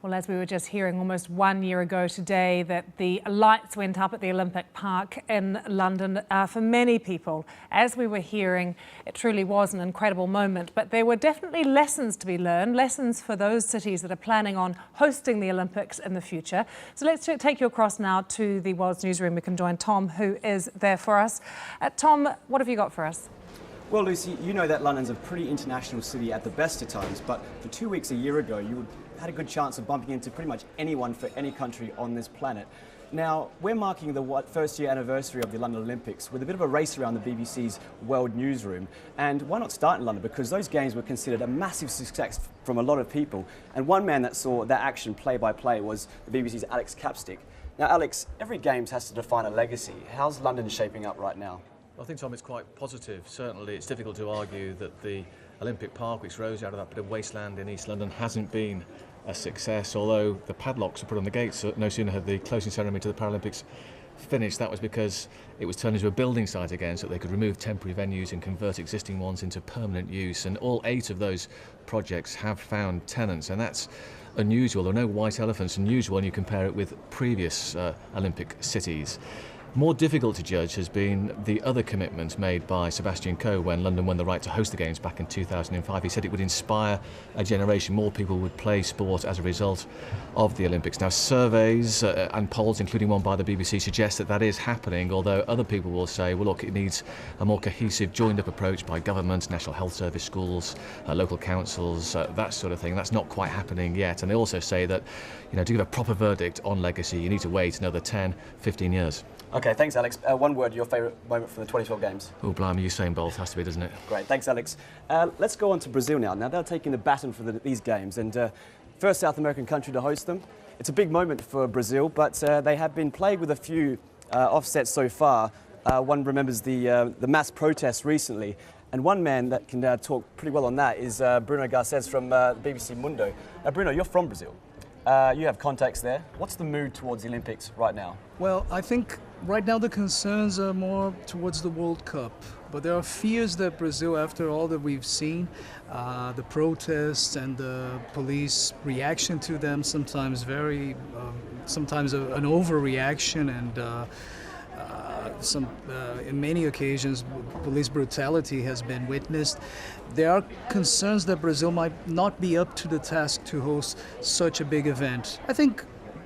Well, as we were just hearing, almost 1 year ago today that the lights went up at the Olympic Park in London. For many people, as we were hearing, it truly was an incredible moment. But there were definitely lessons to be learned, lessons for those cities that are planning on hosting the Olympics in the future. So let's take you across now to the World's newsroom. We can join Tom, who is there for us. Tom, what have you got for us? Well, Lucy, you know that London's a pretty international city at the best of times, but for 2 weeks a year ago, you had a good chance of bumping into pretty much anyone for any country on this planet. Now, we're marking the first year anniversary of the London Olympics with a bit of a race around the BBC's World newsroom. And why not start in London? Because those games were considered a massive success from a lot of people. And one man that saw that action play by play was the BBC's Alex Capstick. Now, Alex, every Games has to define a legacy. How's London shaping up right now? I think, Tom, it's quite positive. Certainly it's difficult to argue that the Olympic Park, which rose out of that bit of wasteland in East London, hasn't been a success, although the padlocks were put on the gates. No sooner had the closing ceremony to the Paralympics finished, that was because it was turned into a building site again, so they could remove temporary venues and convert existing ones into permanent use. And all 8 of those projects have found tenants, and that's unusual. There are no white elephants, unusual when you compare it with previous Olympic cities. More difficult to judge has been the other commitment made by Sebastian Coe when London won the right to host the Games back in 2005. He said it would inspire a generation. More people would play sport as a result of the Olympics. Now, surveys and polls, including one by the BBC, suggest that that is happening, although other people will say, well, look, it needs a more cohesive, joined-up approach by government, National Health Service, schools, local councils, that sort of thing. That's not quite happening yet. And they also say that, to give a proper verdict on legacy, you need to wait another 10, 15 years. Okay, thanks, Alex. One word, your favourite moment from the 2012 Games? Oh, blimey, Usain Bolt has to be, doesn't it? Great, thanks, Alex. Let's go on to Brazil now. Now, they're taking the baton for these Games, and first South American country to host them. It's a big moment for Brazil, but they have been plagued with a few offsets so far. One remembers the mass protests recently, and one man that can talk pretty well on that is Bruno Garcés from BBC Mundo. Now, Bruno, you're from Brazil. You have contacts there. What's the mood towards the Olympics right now? Well, I think right now the concerns are more towards the World Cup. But there are fears that Brazil, after all that we've seen, the protests and the police reaction to them, sometimes sometimes an overreaction, and in many occasions, police brutality has been witnessed. There are concerns that Brazil might not be up to the task to host such a big event. I think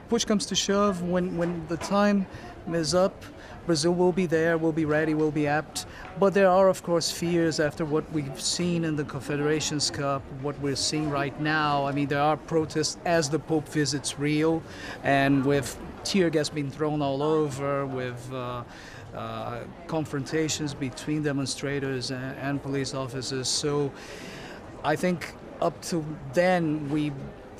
push comes to shove, when the time is up, Brazil will be there, will be ready, will be apt. But there are, of course, fears after what we've seen in the Confederations Cup, what we're seeing right now. I mean, there are protests as the Pope visits Rio, and with tear gas being thrown all over, with confrontations between demonstrators and police officers. So I think up to then we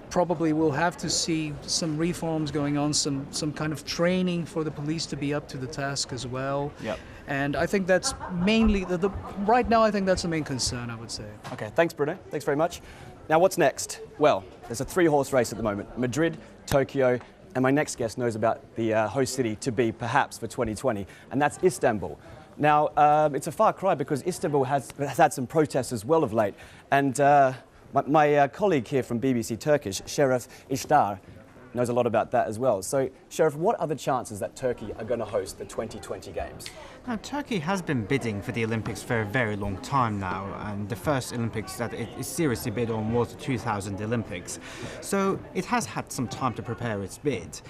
probably will have to see some reforms going on, some kind of training for the police to be up to the task as well. Yep. And I think that's mainly, right now I think that's the main concern, I would say. Okay, thanks Bruno, thanks very much. Now what's next? Well, there's a 3-horse race at the moment, Madrid, Tokyo, and my next guest knows about the host city to be perhaps for 2020, and that's Istanbul. Now, it's a far cry because Istanbul has had some protests as well of late, and my colleague here from BBC Turkish, Sheriff Ishtar, knows a lot about that as well. So, Sheriff, what are the chances that Turkey are going to host the 2020 Games? Now, Turkey has been bidding for the Olympics for a very long time now, and the first Olympics that it seriously bid on was the 2000 Olympics. So it has had some time to prepare its bid.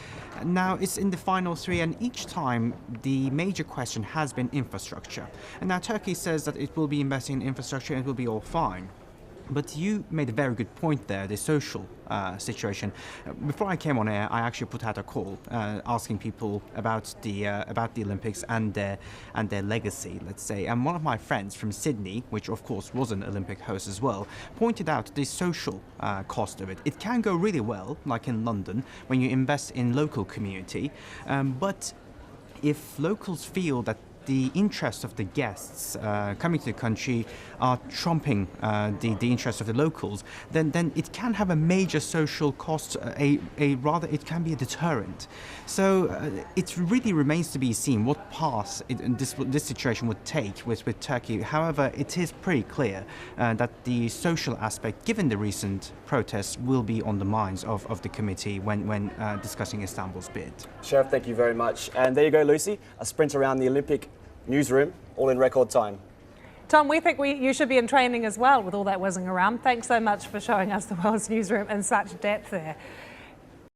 Now it's in the final 3, and each time the major question has been infrastructure. And now Turkey says that it will be investing in infrastructure and it will be all fine. But you made a very good point there, the social situation. Before I came on air, I actually put out a call asking people about the Olympics and their legacy, let's say. And one of my friends from Sydney, which of course was an Olympic host as well, pointed out the social cost of it. It can go really well, like in London, when you invest in local community, but if locals feel that the interests of the guests coming to the country are trumping the interests of the locals, then it can have a major social cost, rather it can be a deterrent. So it really remains to be seen what path this situation would take with Turkey. However, it is pretty clear that the social aspect, given the recent protests, will be on the minds of the committee when discussing Istanbul's bid. Sheriff, thank you very much. And there you go, Lucy, a sprint around the Olympic newsroom, all in record time. Tom, we think you should be in training as well with all that whizzing around. Thanks so much for showing us the world's newsroom in such depth there.